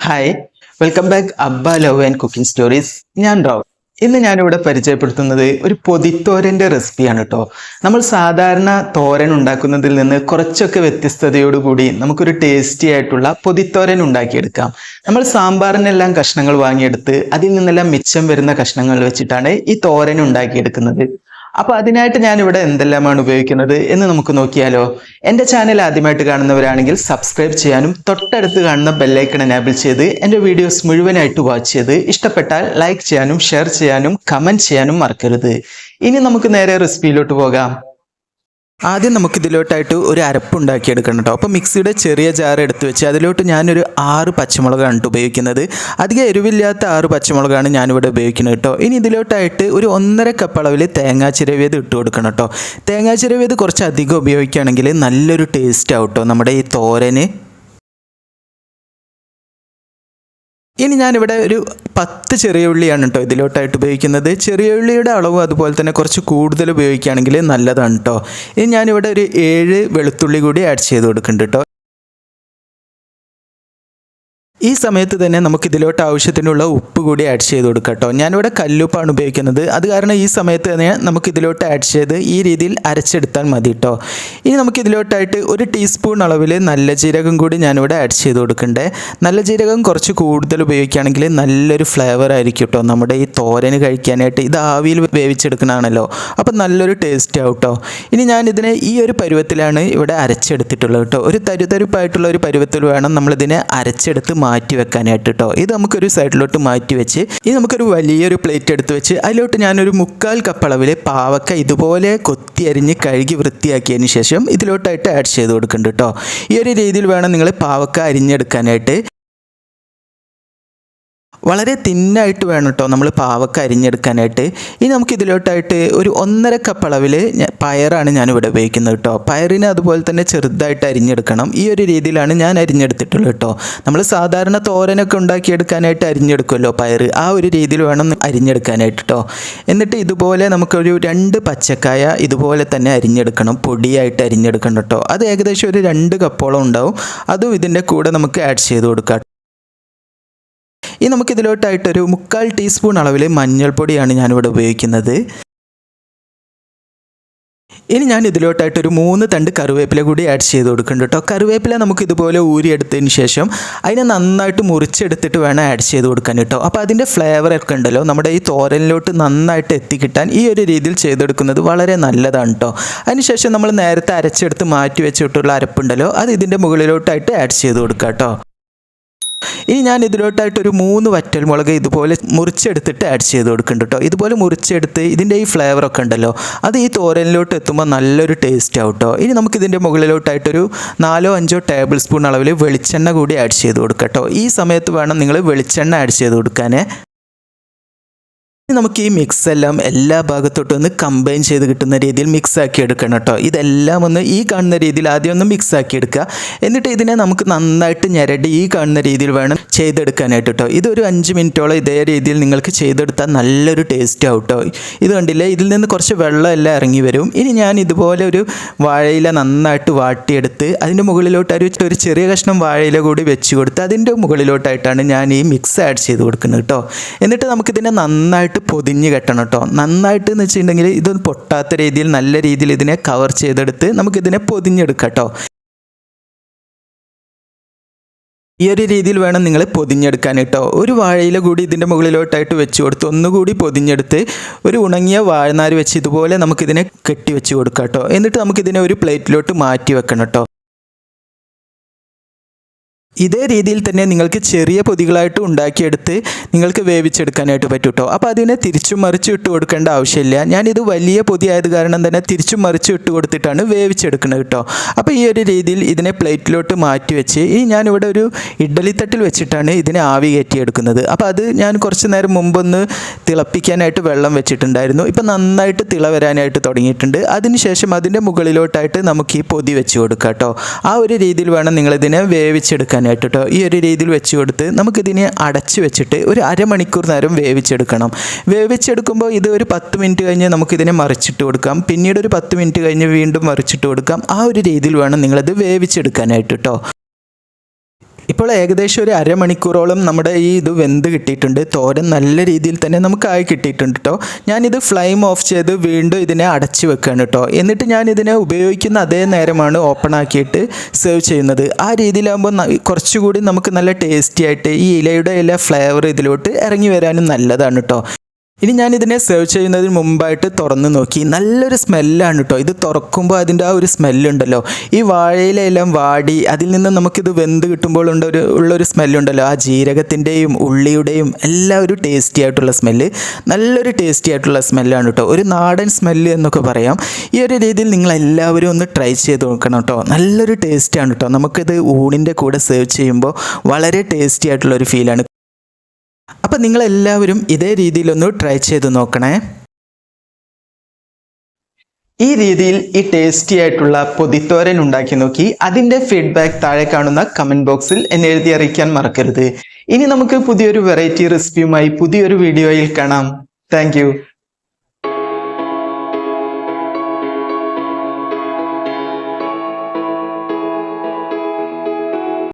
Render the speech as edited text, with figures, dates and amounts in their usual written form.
Hi, welcome back അബ്ബ love and cooking stories. ഞാൻ റാവ്. ഇന്ന് ഞാനിവിടെ പരിചയപ്പെടുത്തുന്നത് ഒരു പൊതിത്തോരൻ്റെ റെസിപ്പിയാണ് കേട്ടോ. നമ്മൾ സാധാരണ തോരൻ ഉണ്ടാക്കുന്നതിൽ നിന്ന് കുറച്ചൊക്കെ വ്യത്യസ്തതയോടുകൂടി നമുക്കൊരു ടേസ്റ്റി ആയിട്ടുള്ള പൊതിത്തോരൻ ഉണ്ടാക്കിയെടുക്കാം. നമ്മൾ സാമ്പാറിനെല്ലാം കഷ്ണങ്ങൾ വാങ്ങിയെടുത്ത് അതിൽ നിന്നെല്ലാം മിച്ചം വരുന്ന കഷ്ണങ്ങൾ വെച്ചിട്ടാണ് ഈ തോരൻ ഉണ്ടാക്കിയെടുക്കുന്നത്. അപ്പൊ അതിനായിട്ട് ഞാനിവിടെ എന്തെല്ലാമാണ് ഉപയോഗിക്കുന്നത് എന്ന് നമുക്ക് നോക്കിയാലോ. എൻ്റെ ചാനൽ ആദ്യമായിട്ട് കാണുന്നവരാണെങ്കിൽ സബ്സ്ക്രൈബ് ചെയ്യാനും തൊട്ടടുത്ത് കാണുന്ന ബെല്ലൈക്കൺ എനേബിൾ ചെയ്ത് എൻ്റെ വീഡിയോസ് മുഴുവനായിട്ട് വാച്ച് ചെയ്ത് ഇഷ്ടപ്പെട്ടാൽ ലൈക്ക് ചെയ്യാനും ഷെയർ ചെയ്യാനും കമൻറ്റ് ചെയ്യാനും മറക്കരുത്. ഇനി നമുക്ക് നേരെ റെസിപ്പിയിലോട്ട് പോകാം. ആദ്യം നമുക്ക് ഇതിലോട്ടായിട്ട് ഒരു അരപ്പുണ്ടാക്കിയെടുക്കണം കേട്ടോ. അപ്പോൾ മിക്സിയുടെ ചെറിയ ജാർ എടുത്ത് വെച്ച് അതിലോട്ട് ഞാനൊരു 6 പച്ചമുളകാണ് ഉപയോഗിക്കുന്നത്. അധികം എരിവില്ലാത്ത 6 പച്ചമുളകാണ് ഞാനിവിടെ ഉപയോഗിക്കുന്നത് കേട്ടോ. ഇനി ഇതിലോട്ടായിട്ട് ഒരു 1.5 കപ്പ് അളവിൽ തേങ്ങാ ചിരവിയത് ഇട്ട് കൊടുക്കണം കേട്ടോ. തേങ്ങാ ചിരവിയത് കുറച്ച് അധികം ഉപയോഗിക്കുകയാണെങ്കിൽ നല്ലൊരു ടേസ്റ്റ് ആവും കേട്ടോ നമ്മുടെ ഈ തോരന്. ഇനി ഞാനിവിടെ ഒരു 10 ചെറിയ ഉള്ളിയാണ് കേട്ടോ ഇതിലോട്ടായിട്ട് ഉപയോഗിക്കുന്നത്. ചെറിയ ഉള്ളിയുടെ അളവും അതുപോലെ തന്നെ കുറച്ച് കൂടുതൽ ഉപയോഗിക്കുകയാണെങ്കിൽ നല്ലതാണ് കേട്ടോ. ഇനി ഞാനിവിടെ ഒരു 7 വെളുത്തുള്ളി കൂടി ആഡ് ചെയ്ത് കൊടുക്കുന്നുണ്ട് കേട്ടോ. ഈ സമയത്ത് തന്നെ നമുക്ക് ഇതിലോട്ട് ആവശ്യത്തിനുള്ള ഉപ്പ് കൂടി ആഡ് ചെയ്ത് കൊടുക്കാം കേട്ടോ. ഞാനിവിടെ കല്ലുപ്പാണ് ഉപയോഗിക്കുന്നത്. അത് കാരണം ഈ സമയത്ത് തന്നെ നമുക്ക് ഇതിലോട്ട് ആഡ് ചെയ്ത് ഈ രീതിയിൽ അരച്ചെടുത്താൽ മതി കേട്ടോ. ഇനി നമുക്ക് ഇതിലോട്ടായിട്ട് ഒരു ടീസ്പൂൺ അളവിൽ നല്ല ജീരകം കൂടി ഞാനിവിടെ ആഡ് ചെയ്ത് കൊടുക്കണ്ടേ. നല്ല ജീരകം കുറച്ച് കൂടുതൽ ഉപയോഗിക്കുകയാണെങ്കിൽ നല്ലൊരു ഫ്ലേവർ ആയിരിക്കും കേട്ടോ നമ്മുടെ ഈ തോരന് കഴിക്കാനായിട്ട്. ഇത് ആവിയിൽ വേവിച്ചെടുക്കണതാണല്ലോ, അപ്പം നല്ലൊരു ടേസ്റ്റ് ആവും കേട്ടോ. ഇനി ഞാനിതിനെ ഈ ഒരു പരുവത്തിലാണ് ഇവിടെ അരച്ചെടുത്തിട്ടുള്ളത് കേട്ടോ. ഒരു തരുതരുപ്പായിട്ടുള്ള ഒരു പരുവത്തിൽ വേണം നമ്മളിതിനെ അരച്ചെടുത്ത് മാറ്റി വെക്കാനായിട്ട് കേട്ടോ. ഇത് നമുക്കൊരു സൈഡിലോട്ട് മാറ്റി വെച്ച് ഇനി നമുക്കൊരു വലിയൊരു പ്ലേറ്റ് എടുത്ത് വെച്ച് അതിലോട്ട് ഞാനൊരു 1/4 കപ്പ് അളവിൽ പാവക്ക ഇതുപോലെ കൊത്തി അരിഞ്ഞ് കഴുകി വൃത്തിയാക്കിയതിന് ശേഷം ഇതിലോട്ടായിട്ട് ആഡ് ചെയ്ത് കൊടുക്കുന്നുണ്ട് കേട്ടോ. ഈ ഒരു രീതിയിൽ വേണം നിങ്ങൾ പാവക്ക അരിഞ്ഞെടുക്കാനായിട്ട്. വളരെ തിന്നായിട്ട് വേണം കേട്ടോ നമ്മൾ പാവക്ക അരിഞ്ഞെടുക്കാനായിട്ട്. ഇനി നമുക്ക് ഇതിലോട്ടായിട്ട് ഒരു 1.5 കപ്പ് അളവിൽ പയറാണ് ഞാനിവിടെ ഉപയോഗിക്കുന്നത് കേട്ടോ. പയറിനെ അതുപോലെ തന്നെ ചെറുതായിട്ട് അരിഞ്ഞെടുക്കണം. ഈ ഒരു രീതിയിലാണ് ഞാൻ അരിഞ്ഞെടുത്തിട്ടുള്ളത് കേട്ടോ. നമ്മൾ സാധാരണ തോരനൊക്കെ ഉണ്ടാക്കിയെടുക്കാനായിട്ട് അരിഞ്ഞെടുക്കുമല്ലോ പയർ, ആ ഒരു രീതിയിൽ വേണം അരിഞ്ഞെടുക്കാനായിട്ട് കേട്ടോ. എന്നിട്ട് ഇതുപോലെ നമുക്കൊരു 2 പച്ചക്കായ ഇതുപോലെ തന്നെ അരിഞ്ഞെടുക്കണം, പൊടിയായിട്ട് അരിഞ്ഞെടുക്കണം കേട്ടോ. അത് ഏകദേശം ഒരു 2 കപ്പോളം ഉണ്ടാവും. അതും ഇതിൻ്റെ കൂടെ നമുക്ക് ആഡ് ചെയ്ത് കൊടുക്കാം. ഇനി നമുക്കിതിലോട്ടായിട്ടൊരു 1/4 ടീസ്പൂൺ അളവിൽ മഞ്ഞൾപ്പൊടിയാണ് ഞാനിവിടെ ഉപയോഗിക്കുന്നത്. ഇനി ഞാൻ ഇതിലോട്ടായിട്ടൊരു 3 തണ്ട് കറിവേപ്പില കൂടി ആഡ് ചെയ്ത് കൊടുക്കുന്നുണ്ട് കേട്ടോ. കറിവേപ്പില നമുക്ക് ഇതുപോലെ ഊരിയെടുത്തതിന് ശേഷം അതിനെ നന്നായിട്ട് മുറിച്ചെടുത്തിട്ട് വേണം ആഡ് ചെയ്ത് കൊടുക്കാൻ കേട്ടോ. അപ്പോൾ അതിൻ്റെ ഫ്ലേവറൊക്കെ ഉണ്ടല്ലോ നമ്മുടെ ഈ തോരനിലോട്ട് നന്നായിട്ട് എത്തിക്കിട്ടാൻ ഈ ഒരു രീതിയിൽ ചെയ്തെടുക്കുന്നത് വളരെ നല്ലതാണ് കേട്ടോ. അതിനുശേഷം നമ്മൾ നേരത്തെ അരച്ചെടുത്ത് മാറ്റി വെച്ചിട്ടുള്ള അരപ്പുണ്ടല്ലോ അത് ഇതിൻ്റെ മുകളിലോട്ടായിട്ട് ആഡ് ചെയ്ത് കൊടുക്കാം കേട്ടോ. ഇനി ഞാൻ ഇതിലോട്ടായിട്ടൊരു 3 വറ്റൽമുളക് ഇതുപോലെ മുറിച്ചെടുത്തിട്ട് ആഡ് ചെയ്ത് കൊടുക്കുന്നുണ്ട് കേട്ടോ. ഇതുപോലെ മുറിച്ചെടുത്ത് ഇതിൻ്റെ ഈ ഫ്ലേവറൊക്കെ ഉണ്ടല്ലോ അത് ഈ തോരനിലോട്ട് എത്തുമ്പോൾ നല്ലൊരു ടേസ്റ്റ് ആവും കേട്ടോ. ഇനി നമുക്കിതിൻ്റെ മുകളിലോട്ടായിട്ടൊരു 4-5 ടേബിൾ സ്പൂൺ അളവിൽ വെളിച്ചെണ്ണ കൂടി ആഡ് ചെയ്ത് കൊടുക്കാം കേട്ടോ. ഈ സമയത്ത് വേണം നിങ്ങൾ വെളിച്ചെണ്ണ ആഡ് ചെയ്ത് കൊടുക്കാൻ. നമുക്ക് ഈ മിക്സ് എല്ലാം എല്ലാ ഭാഗത്തോട്ടും ഒന്ന് കമ്പൈൻ ചെയ്ത് കിട്ടുന്ന രീതിയിൽ മിക്സ് ആക്കി എടുക്കണം കേട്ടോ. ഇതെല്ലാം ഒന്ന് ഈ കാണുന്ന രീതിയിൽ ആദ്യം ഒന്ന് മിക്സ് ആക്കി എടുക്കുക. എന്നിട്ട് ഇതിനെ നമുക്ക് നന്നായിട്ട് ഞെരടി ഈ കാണുന്ന രീതിയിൽ വേണം ചെയ്തെടുക്കാനായിട്ട് കേട്ടോ. ഇതൊരു 5 മിനിറ്റോളം ഇതേ രീതിയിൽ നിങ്ങൾക്ക് ചെയ്തെടുത്താൽ നല്ലൊരു ടേസ്റ്റ് ആവും കേട്ടോ. ഇത് കണ്ടില്ലേ, ഇതിൽ നിന്ന് കുറച്ച് വെള്ളം എല്ലാം ഇറങ്ങി വരും. ഇനി ഞാൻ ഇതുപോലെ ഒരു വാഴയില നന്നായിട്ട് വാട്ടിയെടുത്ത് അതിൻ്റെ മുകളിലോട്ട് ഒരു ചെറിയ കഷ്ണം വാഴയില കൂടി വെച്ച് കൊടുത്ത് അതിൻ്റെ മുകളിലോട്ടായിട്ടാണ് ഞാൻ ഈ മിക്സ് ആഡ് ചെയ്ത് കൊടുക്കുന്നത് കേട്ടോ. എന്നിട്ട് നമുക്കിതിനെ നന്നായിട്ട് പൊതിഞ്ഞ് കെട്ടണം കേട്ടോ. നന്നായിട്ട് എന്ന് വെച്ചിട്ടുണ്ടെങ്കിൽ ഇതൊന്നും പൊട്ടാത്ത രീതിയിൽ നല്ല രീതിയിൽ ഇതിനെ കവർ ചെയ്തെടുത്ത് നമുക്കിതിനെ പൊതിഞ്ഞെടുക്കാം കേട്ടോ. ഈ ഒരു രീതിയിൽ വേണം നിങ്ങൾ പൊതിഞ്ഞെടുക്കാൻ കേട്ടോ. ഒരു വാഴയില കൂടി ഇതിൻ്റെ മുകളിലോട്ടായിട്ട് വെച്ച് കൊടുത്ത് ഒന്നുകൂടി പൊതിഞ്ഞെടുത്ത് ഒരു ഉണങ്ങിയ വാഴനാര് വെച്ച് ഇതുപോലെ നമുക്കിതിനെ കെട്ടി വെച്ച് കൊടുക്കാം കേട്ടോ. എന്നിട്ട് നമുക്കിതിനെ ഒരു പ്ലേറ്റിലോട്ട് മാറ്റി വെക്കണം കേട്ടോ. ഇതേ രീതിയിൽ തന്നെ നിങ്ങൾക്ക് ചെറിയ പൊതികളായിട്ട് ഉണ്ടാക്കിയെടുത്ത് നിങ്ങൾക്ക് വേവിച്ചെടുക്കാനായിട്ട് പറ്റും കേട്ടോ. അപ്പോൾ അതിനെ തിരിച്ചും മറിച്ചും ഇട്ട് കൊടുക്കേണ്ട ആവശ്യമില്ല. ഞാനിത് വലിയ പൊതി ആയത് കാരണം തന്നെ തിരിച്ചും മറിച്ചും ഇട്ട് കൊടുത്തിട്ടാണ് വേവിച്ചെടുക്കുന്നത് കേട്ടോ. അപ്പോൾ ഈ ഒരു രീതിയിൽ ഇതിനെ പ്ലേറ്റിലോട്ട് മാറ്റി വെച്ച് ഈ ഞാനിവിടെ ഒരു ഇഡ്ഡലിത്തട്ടിൽ വെച്ചിട്ടാണ് ഇതിനെ ആവി കയറ്റിയെടുക്കുന്നത്. അപ്പോൾ അത് ഞാൻ കുറച്ച് നേരം മുമ്പൊന്ന് തിളപ്പിക്കാനായിട്ട് വെള്ളം വെച്ചിട്ടുണ്ടായിരുന്നു. ഇപ്പോൾ നന്നായിട്ട് തിള വരാനായിട്ട് തുടങ്ങിയിട്ടുണ്ട്. അതിനുശേഷം അതിൻ്റെ മുകളിലോട്ടായിട്ട് നമുക്ക് ഈ പൊതി വെച്ച് കൊടുക്കാം കേട്ടോ. ആ ഒരു രീതിയിൽ വേണം നിങ്ങളിതിനെ വേവിച്ചെടുക്കാൻ കേട്ടോ. ഈ ഒരു രീതിയിൽ വെച്ച് കൊടുത്ത് നമുക്കിതിനെ അടച്ച് വെച്ചിട്ട് ഒരു അരമണിക്കൂർ നേരം വേവിച്ചെടുക്കണം. വേവിച്ചെടുക്കുമ്പോൾ ഇത് ഒരു 10 മിനിറ്റ് കഴിഞ്ഞ് നമുക്കിതിനെ മറിച്ചിട്ട് കൊടുക്കാം. പിന്നീട് ഒരു 10 മിനിറ്റ് കഴിഞ്ഞ് വീണ്ടും മറിച്ചിട്ട് കൊടുക്കാം. ആ ഒരു രീതിയിൽ വേണം നിങ്ങളത് വേവിച്ചെടുക്കാനായിട്ട് കേട്ടോ. ഇപ്പോൾ ഏകദേശം ഒരു അരമണിക്കൂറോളം നമ്മുടെ ഈ ഇത് വെന്ത് കിട്ടിയിട്ടുണ്ട്. തോരൻ നല്ല രീതിയിൽ തന്നെ നമുക്കായി കിട്ടിയിട്ടുണ്ട് കേട്ടോ. ഞാനിത് ഫ്ലെയിം ഓഫ് ചെയ്ത് വീണ്ടും ഇതിനെ അടച്ച് വെക്കുകയാണ് കേട്ടോ. എന്നിട്ട് ഞാൻ ഇതിനെ ഉപയോഗിക്കുന്ന അതേ നേരമാണ് ഓപ്പൺ ആക്കിയിട്ട് സെർവ് ചെയ്യുന്നത്. ആ രീതിയിലാകുമ്പോൾ കുറച്ചുകൂടി നമുക്ക് നല്ല ടേസ്റ്റി ആയിട്ട് ഈ ഇലയുടെ എല്ലാ ഫ്ലേവർ ഇതിലോട്ട് ഇറങ്ങി വരാനും നല്ലതാണ് കേട്ടോ. ഇനി ഞാൻ ഇതിനെ സെർവ് ചെയ്യുന്നതിന് മുമ്പായിട്ട് തുറന്ന് നോക്കി. നല്ലൊരു സ്മെല്ലാണ് കേട്ടോ. ഇത് തുറക്കുമ്പോൾ അതിൻ്റെ ആ ഒരു സ്മെല്ലുണ്ടല്ലോ, ഈ വാഴയിലെല്ലാം വാടി അതിൽ നിന്ന് നമുക്കിത് വെന്ത് കിട്ടുമ്പോൾ ഉള്ളൊരു സ്മെല്ലുണ്ടല്ലോ, ആ ജീരകത്തിൻ്റെയും ഉള്ളിയുടെയും എല്ലാം ഒരു ടേസ്റ്റി ആയിട്ടുള്ള സ്മെല്ല്, നല്ലൊരു ടേസ്റ്റി ആയിട്ടുള്ള സ്മെല്ലാണ് കേട്ടോ. ഒരു നാടൻ സ്മെല്ല് എന്നൊക്കെ പറയാം. ഈ ഒരു രീതിയിൽ നിങ്ങളെല്ലാവരും ഒന്ന് ട്രൈ ചെയ്ത് നോക്കണം കേട്ടോ. നല്ലൊരു ടേസ്റ്റാണ് കേട്ടോ. നമുക്കിത് ഊണിൻ്റെ കൂടെ സെർവ് ചെയ്യുമ്പോൾ വളരെ ടേസ്റ്റി ആയിട്ടുള്ളൊരു ഫീലാണ്. അപ്പം നിങ്ങളെല്ലാവരും ഇതേ രീതിയിലൊന്ന് ട്രൈ ചെയ്ത് നോക്കണേ. ഈ രീതിയിൽ ഈ ടേസ്റ്റി ആയിട്ടുള്ള പൊതിത്തോരൻ ഉണ്ടാക്കി നോക്കി അതിൻ്റെ ഫീഡ്ബാക്ക് താഴെ കാണുന്ന കമൻറ്റ് ബോക്സിൽ എന്നെ എഴുതി അറിയിക്കാൻ മറക്കരുത്. ഇനി നമുക്ക് പുതിയൊരു വെറൈറ്റി റെസിപ്പിയുമായി പുതിയൊരു വീഡിയോയിൽ കാണാം. താങ്ക്